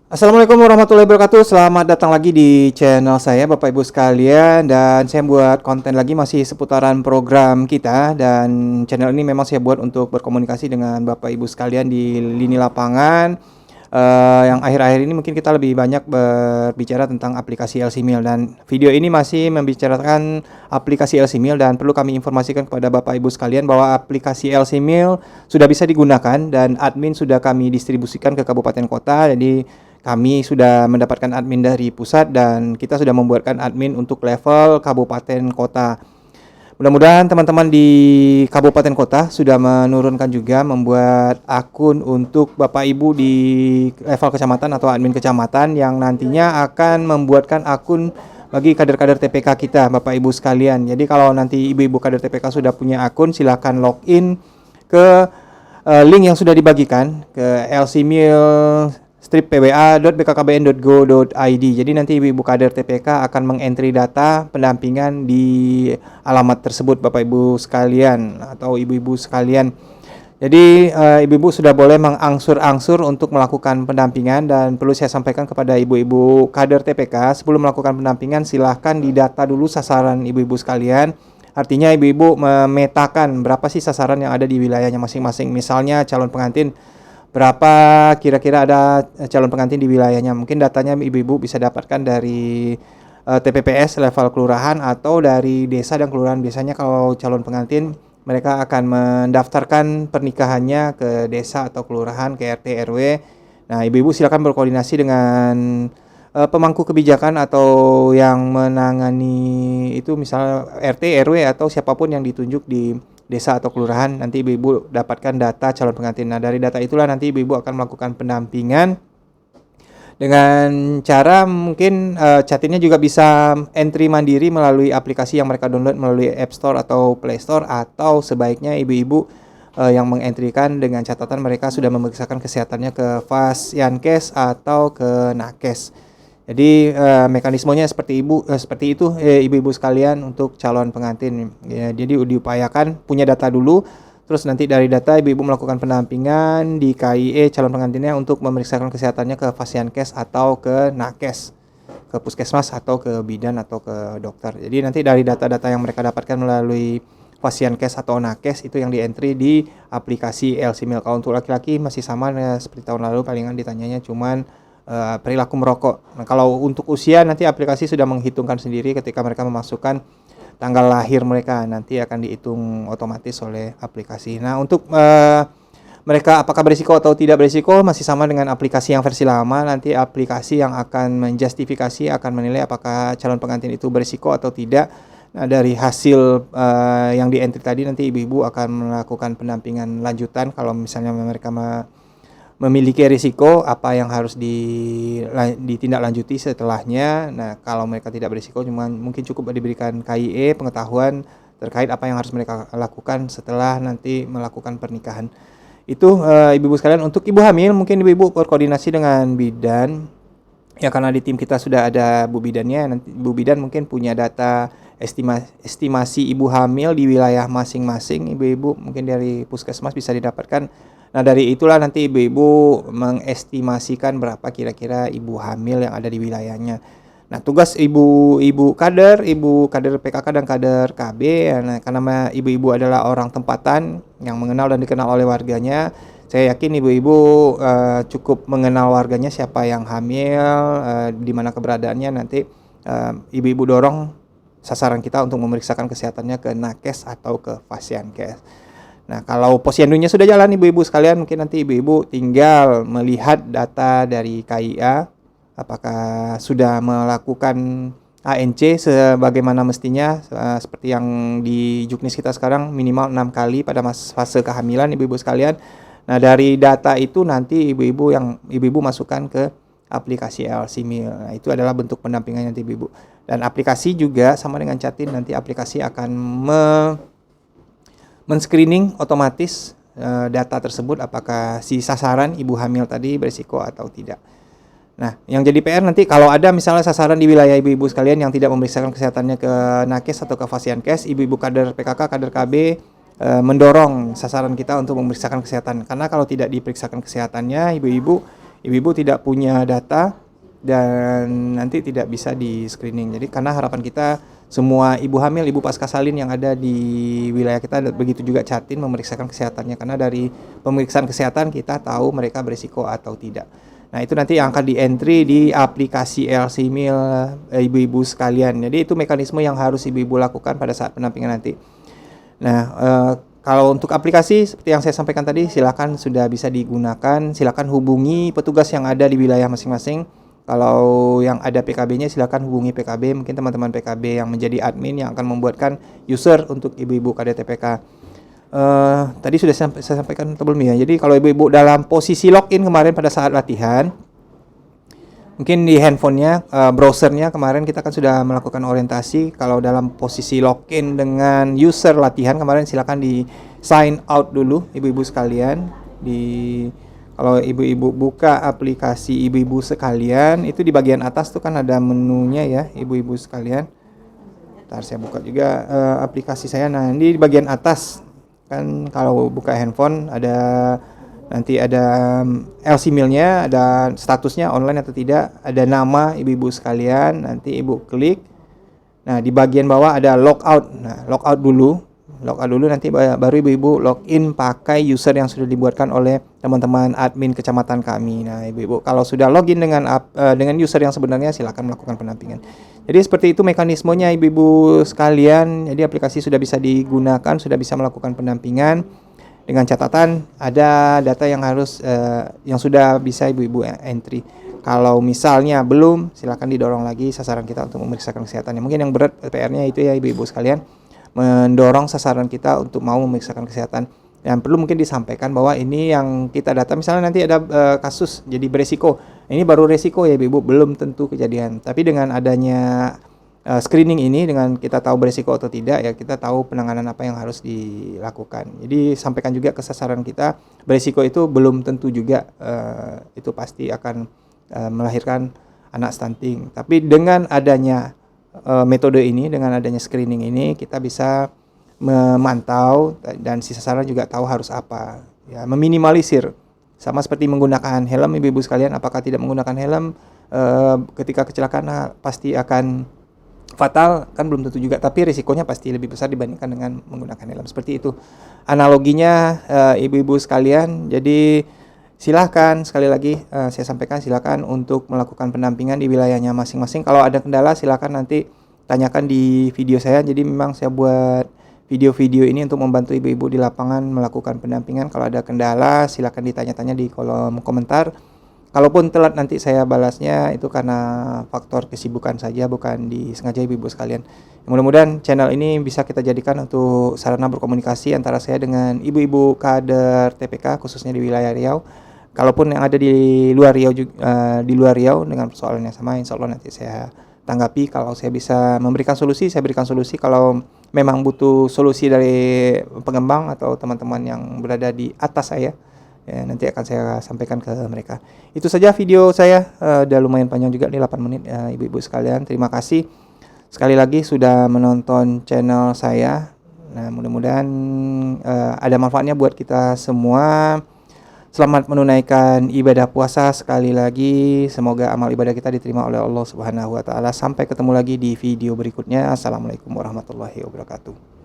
Assalamualaikum warahmatullahi wabarakatuh. Selamat datang lagi di channel saya Bapak Ibu sekalian, dan saya buat konten lagi masih seputaran program kita, dan channel ini memang saya buat untuk berkomunikasi dengan Bapak Ibu sekalian di lini lapangan. Yang akhir-akhir ini mungkin kita lebih banyak berbicara tentang aplikasi LC Meal, dan video ini masih membicarakan aplikasi LC Meal, dan perlu kami informasikan kepada Bapak Ibu sekalian bahwa aplikasi LC Meal sudah bisa digunakan dan admin sudah kami distribusikan ke kabupaten kota. Jadi kami sudah mendapatkan admin dari pusat dan kita sudah membuatkan admin untuk level kabupaten kota. Mudah-mudahan teman-teman di kabupaten kota sudah menurunkan juga membuat akun untuk Bapak Ibu di level kecamatan atau admin kecamatan yang nantinya akan membuatkan akun bagi kader-kader TPK kita, Bapak Ibu sekalian. Jadi kalau nanti ibu-ibu kader TPK sudah punya akun, silakan login ke link yang sudah dibagikan ke lcmeal-pba.bkkbn.go.id. Jadi nanti ibu-ibu kader TPK akan mengentry data pendampingan di alamat tersebut, Bapak Ibu sekalian atau ibu-ibu sekalian. Jadi ibu-ibu sudah boleh mengangsur-angsur untuk melakukan pendampingan, dan perlu saya sampaikan kepada ibu-ibu kader TPK, sebelum melakukan pendampingan silahkan didata dulu sasaran ibu-ibu sekalian. Artinya ibu-ibu memetakan berapa sih sasaran yang ada di wilayahnya masing-masing. Misalnya calon pengantin, berapa kira-kira ada calon pengantin di wilayahnya. Mungkin datanya ibu-ibu bisa dapatkan dari TPPS level kelurahan atau dari desa dan kelurahan. Biasanya kalau calon pengantin mereka akan mendaftarkan pernikahannya ke desa atau kelurahan, ke RT RW. Nah, ibu-ibu silakan berkoordinasi dengan pemangku kebijakan atau yang menangani itu, misalnya RT RW atau siapapun yang ditunjuk di desa atau kelurahan. Nanti ibu-ibu dapatkan data calon pengantin. Nah, dari data itulah nanti ibu-ibu akan melakukan pendampingan dengan cara mungkin chattingnya juga bisa entry mandiri melalui aplikasi yang mereka download melalui App Store atau Play Store, atau sebaiknya ibu-ibu yang mengentrikan dengan catatan mereka sudah memeriksakan kesehatannya ke Fasyankes atau ke Nakes. Jadi mekanismenya seperti itu ibu-ibu sekalian untuk calon pengantin. Ya, jadi diupayakan punya data dulu, terus nanti dari data ibu-ibu melakukan pendampingan di KIE calon pengantinnya untuk memeriksakan kesehatannya ke Fasyankes atau ke Nakes, ke puskesmas atau ke bidan atau ke dokter. Jadi nanti dari data-data yang mereka dapatkan melalui Fasyankes atau Nakes itu yang di-entry di aplikasi LC Meal. Kalau untuk laki-laki masih sama seperti tahun lalu, palingan ditanyanya cuman perilaku merokok. Nah, kalau untuk usia nanti aplikasi sudah menghitungkan sendiri ketika mereka memasukkan tanggal lahir mereka, nanti akan dihitung otomatis oleh aplikasi. Nah, untuk mereka apakah berisiko atau tidak berisiko masih sama dengan aplikasi yang versi lama. Nanti aplikasi yang akan menjustifikasi, akan menilai apakah calon pengantin itu berisiko atau tidak. Nah, dari hasil yang di-entry tadi nanti ibu-ibu akan melakukan pendampingan lanjutan. Kalau misalnya mereka memiliki risiko, apa yang harus ditindaklanjuti setelahnya. Nah, kalau mereka tidak berisiko, cuma mungkin cukup diberikan KIE pengetahuan terkait apa yang harus mereka lakukan setelah nanti melakukan pernikahan. Itu ibu-ibu sekalian. Untuk ibu hamil mungkin ibu-ibu berkoordinasi dengan bidan. Ya, karena di tim kita sudah ada Bu Bidannya. Nanti Bu Bidan mungkin punya data estimasi ibu hamil di wilayah masing-masing. Ibu-ibu mungkin dari puskesmas bisa didapatkan. Nah, dari itulah nanti ibu-ibu mengestimasikan berapa kira-kira ibu hamil yang ada di wilayahnya. Nah, tugas ibu kader PKK dan kader KB, nah, karena ibu-ibu adalah orang tempatan yang mengenal dan dikenal oleh warganya. Saya yakin ibu-ibu cukup mengenal warganya, siapa yang hamil, di mana keberadaannya. Nanti ibu-ibu dorong sasaran kita untuk memeriksakan kesehatannya ke Nakes atau ke Fasyankes. Nah, kalau posyandunya sudah jalan ibu-ibu sekalian, mungkin nanti ibu-ibu tinggal melihat data dari KIA, apakah sudah melakukan ANC sebagaimana mestinya, seperti yang di Juknis kita sekarang minimal 6 kali pada fase kehamilan ibu-ibu sekalian. Nah, dari data itu nanti ibu-ibu masukkan ke aplikasi LC Meal. Nah, itu adalah bentuk pendampingan nanti ibu-ibu. Dan aplikasi juga sama dengan Chatin, nanti aplikasi akan men-screening otomatis data tersebut, apakah si sasaran ibu hamil tadi berisiko atau tidak. Nah, yang jadi PR nanti kalau ada misalnya sasaran di wilayah ibu-ibu sekalian yang tidak memeriksakan kesehatannya ke Nakes atau ke Fasyankes, ibu-ibu kader PKK, kader KB mendorong sasaran kita untuk memeriksakan kesehatan. Karena kalau tidak diperiksakan kesehatannya, ibu-ibu ibu-ibu tidak punya data dan nanti tidak bisa di screening. Jadi karena harapan kita semua ibu hamil, ibu pasca salin yang ada di wilayah kita, begitu juga Jatim memeriksakan kesehatannya, karena dari pemeriksaan kesehatan kita tahu mereka berisiko atau tidak. Nah itu nanti yang akan di entry di aplikasi LC-Meal ibu-ibu sekalian. Jadi itu mekanisme yang harus ibu-ibu lakukan pada saat pendampingan nanti. Nah kalau untuk aplikasi seperti yang saya sampaikan tadi, silakan sudah bisa digunakan. Silakan hubungi petugas yang ada di wilayah masing-masing. Kalau yang ada PKB-nya silakan hubungi PKB, mungkin teman-teman PKB yang menjadi admin yang akan membuatkan user untuk ibu-ibu KDTPK. Tadi sudah saya sampaikan atau belum ya? Jadi kalau ibu-ibu dalam posisi login kemarin pada saat latihan, mungkin di handphonenya, browsernya kemarin kita kan sudah melakukan orientasi. Kalau dalam posisi login dengan user latihan kemarin, silakan di sign out dulu ibu-ibu sekalian. Kalau ibu-ibu buka aplikasi ibu-ibu sekalian, itu di bagian atas tuh kan ada menunya ya ibu-ibu sekalian. Ntar saya buka juga aplikasi saya. Nah ini di bagian atas kan kalau buka handphone nanti ada LC-Meal-nya, ada statusnya online atau tidak, ada nama ibu-ibu sekalian, nanti ibu klik. Nah di bagian bawah ada logout. Nah logout dulu nanti baru ibu-ibu login pakai user yang sudah dibuatkan oleh teman-teman admin kecamatan kami. Nah ibu-ibu kalau sudah login dengan user yang sebenarnya, silakan melakukan pendampingan. Jadi seperti itu mekanismenya ibu-ibu sekalian. Jadi aplikasi sudah bisa digunakan, sudah bisa melakukan pendampingan, dengan catatan ada data yang harus yang sudah bisa ibu-ibu entry. Kalau misalnya belum, silakan didorong lagi sasaran kita untuk memeriksakan kesehatannya. Mungkin yang berat PR-nya itu ya ibu-ibu sekalian, mendorong sasaran kita untuk mau memeriksakan kesehatan. Dan perlu mungkin disampaikan bahwa ini yang kita data, misalnya nanti ada kasus jadi beresiko, ini baru resiko ya ibu-ibu, belum tentu kejadian. Tapi dengan adanya screening ini, dengan kita tahu beresiko atau tidak ya, kita tahu penanganan apa yang harus dilakukan. Jadi sampaikan juga ke sasaran kita, beresiko itu belum tentu juga itu pasti akan melahirkan anak stunting. Tapi dengan adanya metode ini, dengan adanya screening ini, kita bisa memantau dan si sasaran juga tahu harus apa ya, meminimalisir. Sama seperti menggunakan helm ibu-ibu sekalian, apakah tidak menggunakan helm ketika kecelakaan pasti akan fatal, kan belum tentu juga, tapi risikonya pasti lebih besar dibandingkan dengan menggunakan helm. Seperti itu analoginya ibu-ibu sekalian. Jadi silahkan sekali lagi saya sampaikan, silahkan untuk melakukan pendampingan di wilayahnya masing-masing. Kalau ada kendala silahkan nanti tanyakan di video saya. Jadi memang saya buat video-video ini untuk membantu ibu-ibu di lapangan melakukan pendampingan. Kalau ada kendala silahkan ditanya-tanya di kolom komentar. Kalaupun telat nanti saya balasnya itu karena faktor kesibukan saja, bukan disengaja ibu-ibu sekalian. Mudah-mudahan channel ini bisa kita jadikan untuk sarana berkomunikasi antara saya dengan ibu-ibu kader TPK khususnya di wilayah Riau. Kalaupun yang ada di luar Riau juga, di luar Riau dengan persoalan yang sama, insya Allah nanti saya tanggapi. Kalau saya bisa memberikan solusi, saya berikan solusi. Kalau memang butuh solusi dari pengembang atau teman-teman yang berada di atas saya, ya, nanti akan saya sampaikan ke mereka. Itu saja video saya, udah lumayan panjang juga nih 8 menit ibu-ibu sekalian. Terima kasih sekali lagi sudah menonton channel saya. Nah mudah-mudahan ada manfaatnya buat kita semua. Selamat menunaikan ibadah puasa sekali lagi. Semoga amal ibadah kita diterima oleh Allah Subhanahu wa taala. Sampai ketemu lagi di video berikutnya. Assalamualaikum warahmatullahi wabarakatuh.